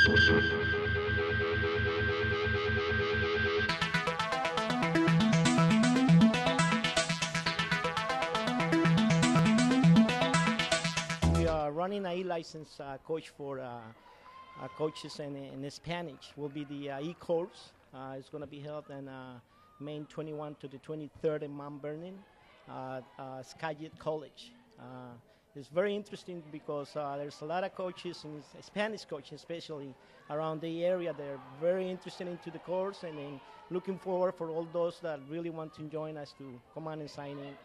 We are running a e-license coach for coaches in Spanish. Will be the e-course. It's going to be held in May 21 to the 23rd in Mount Vernon, Skyjet College. It's very interesting because there's a lot of coaches, and Spanish coaches especially, around the area. They're very interested into the course and then looking forward for all those that really want to join us to come on and sign in.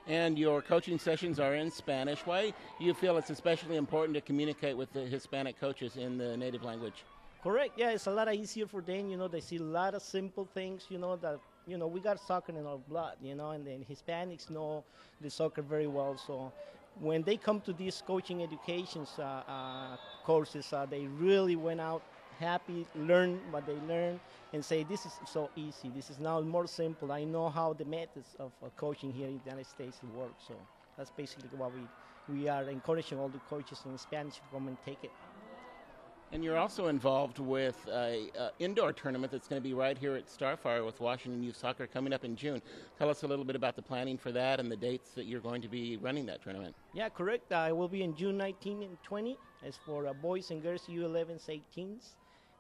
And your coaching sessions are in Spanish. Why do you feel it's especially important to communicate with the Hispanic coaches in the native language? Correct. Yeah, it's a lot easier for them. You know, they see a lot of simple things. You know that we got soccer in our blood. You know, and then Hispanics know the soccer very well. So when they come to these coaching educations courses, they really went out happy, learn what they learned, and say this is so easy. This is now more simple. I know how the methods of coaching here in the United States work. So that's basically what we are encouraging all the coaches in Spanish to come and take it. And you're also involved with an indoor tournament that's going to be right here at Starfire with Washington Youth Soccer coming up in June. Tell us a little bit about the planning for that and the dates that you're going to be running that tournament. Yeah, correct. It will be in June 19 and 20. It's for boys and girls U11s, 18s.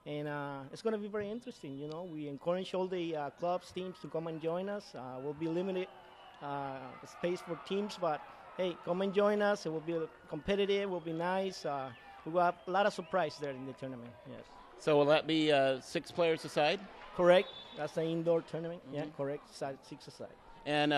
And it's going to be very interesting. You know, we encourage all the clubs, teams to come and join us. We'll be limited space for teams, but hey, come and join us. It will be competitive. It will be nice. We will have a lot of surprise there in the tournament. Yes. So will that be 6 players aside? Correct. That's the indoor tournament. Mm-hmm. Yeah, correct. 6 aside. And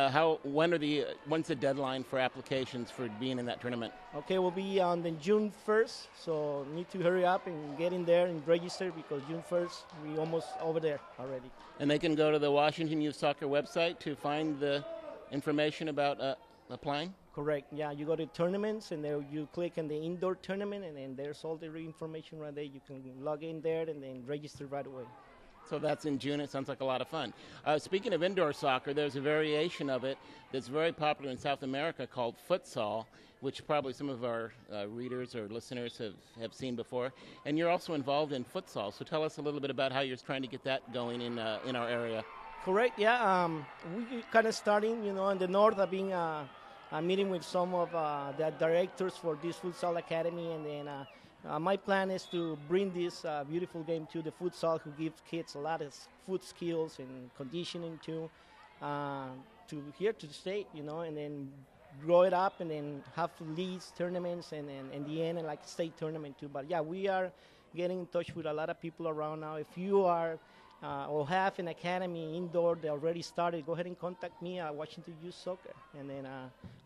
when's the deadline for applications for being in that tournament? Okay, we'll be on the June 1st, so need to hurry up and get in there and register because June 1st we almost over there already. And they can go to the Washington Youth Soccer website to find the information about applying? Correct. Yeah, you go to tournaments and there you click on the indoor tournament and then there's all the information right there. You can log in there and then register right away. So that's in June. It sounds like a lot of fun. Speaking of indoor soccer, there's a variation of it that's very popular in South America called futsal, which probably some of our readers or listeners have seen before. And you're also involved in futsal. So tell us a little bit about how you're trying to get that going in our area. Correct. Yeah. We kind of starting, in the north. I've been meeting with some of the directors for this futsal academy, and then my plan is to bring this beautiful game to the futsal, who gives kids a lot of foot skills and conditioning to here to the state, and then grow it up and then have leagues, tournaments, and in the end, like a state tournament too. But yeah, we are getting in touch with a lot of people around now. If you are or have an academy indoor that already started, go ahead and contact me at Washington Youth Soccer, and then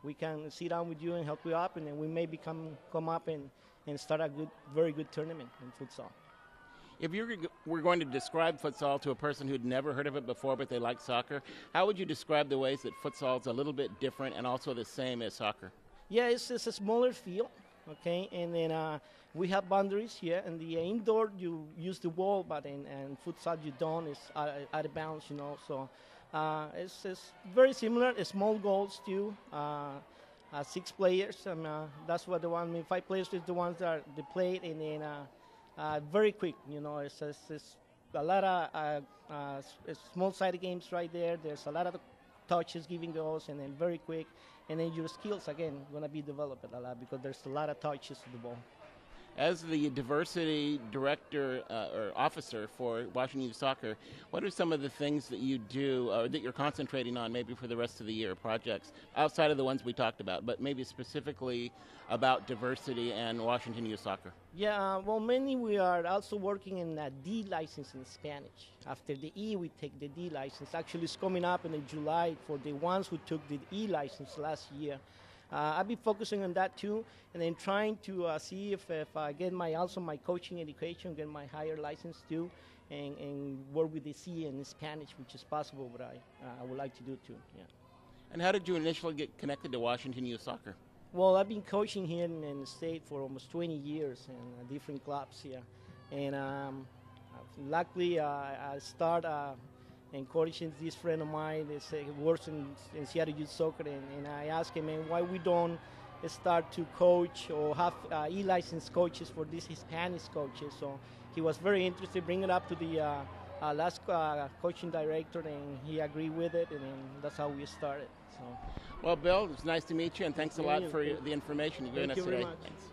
we can sit down with you and help you up, and then we may come up and start a very good tournament in futsal. If you were going to describe futsal to a person who'd never heard of it before but they like soccer, how would you describe the ways that futsal is a little bit different and also the same as soccer? Yeah, it's a smaller field, okay, and then we have boundaries here. In the indoor, you use the wall, but in futsal you don't. It's out of bounds, So it's very similar. It's small goals too. 6 players, and that's what the one. 5 players is the ones that they played, and then very quick. It's a lot of small-sided games right there. There's a lot of touches, giving goals, and then very quick. And then your skills again gonna be developed a lot because there's a lot of touches to the ball. As the diversity director or officer for Washington Youth Soccer, what are some of the things that you do or that you're concentrating on maybe for the rest of the year, projects, outside of the ones we talked about, but maybe specifically about diversity and Washington Youth Soccer? Yeah, well, mainly we are also working in a D license in Spanish. After the E, we take the D license. Actually, it's coming up in July for the ones who took the E license last year. I'll be focusing on that too, and then trying to see if I get my coaching education, get my higher license too, and work with the C in Spanish, which is possible, but I would like to do too. Yeah. And how did you initially get connected to Washington Youth Soccer? Well, I've been coaching here in the state for almost 20 years in different clubs here, and luckily I start encouraging this friend of mine that works in Seattle Youth Soccer, and I asked him, man, why we don't start to coach or have e-licensed coaches for these Hispanic coaches. So he was very interested, bringing it up to the last coaching director, and he agreed with it, and then that's how we started. So. Well, Bill, it's nice to meet you, and thanks a lot for the information you've given us today. Thank you very much. Thanks.